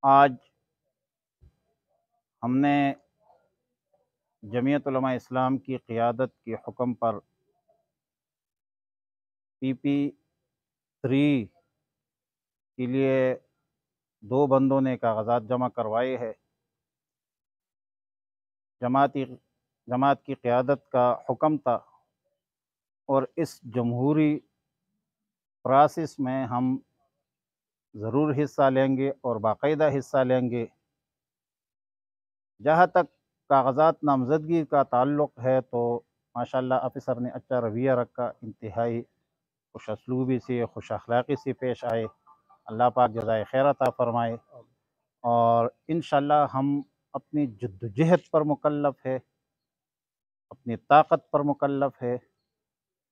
आज हमने जमीयत उलमा इस्लाम की क़ियादत के हुक्म पर PP3 के लिए 2 बंदों ने कागज़ात जमा करवाए हैं। जमात की क़ियादत का हुक्म था और इस जमहूरी प्रोसेस में हम ज़रूर हिस्सा लेंगे और बाकायदा हिस्सा लेंगे। जहाँ तक कागज़ात नामज़दगी का ताल्लुक़ है तो माशाअल्लाह ऑफ़िसर ने अच्छा रवैया रखा, इंतहाई खुश असलूबी से, खुश अखलाक़ी से पेश आए। अल्लाह पाक जज़ाए खैर अता फ़रमाए और इंशाअल्लाह हम अपनी जद्दोजहद पर मुकल्लफ़ है, अपनी ताकत पर मुकल्लफ़ है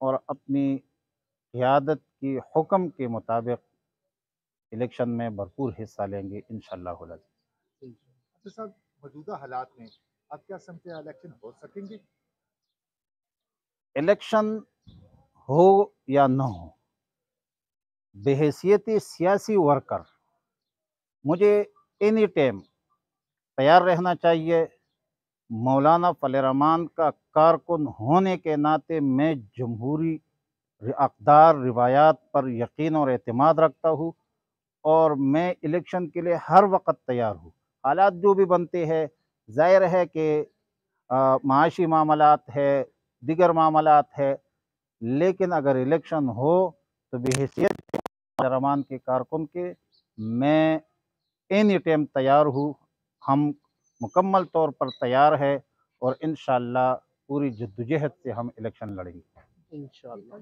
और अपनी क़ियादत की हुक्म के मुताबिक इलेक्शन में भरपूर हिस्सा लेंगे इंशाअल्लाहुल अज़ीज़। तो साहब, मौजूदा हालात में आप क्या समझते हैं इलेक्शन हो सकेंगे? इलेक्शन हो या न हो, बहैसियत सियासी वर्कर मुझे एनी टाइम तैयार रहना चाहिए। मौलाना फ़ज़ल रहमान का कारकुन होने के नाते मैं जमहूरी अक़दार रिवायात पर यकीन और एतमाद रखता हूँ और मैं इलेक्शन के लिए हर वक़्त तैयार हूँ। हालात जो भी बनते हैं, ज़ाहिर है कि माशी मामलात है, दीगर मामलात है, लेकिन अगर इलेक्शन हो तो बहैसियत रहमान के कारकुन के मैं एनी टाइम तैयार हूँ। हम मुकम्मल तौर पर तैयार है और इंशाअल्लाह पूरी जद्दोजहद से हम इलेक्शन लड़ेंगे। इंशाअल्लाह।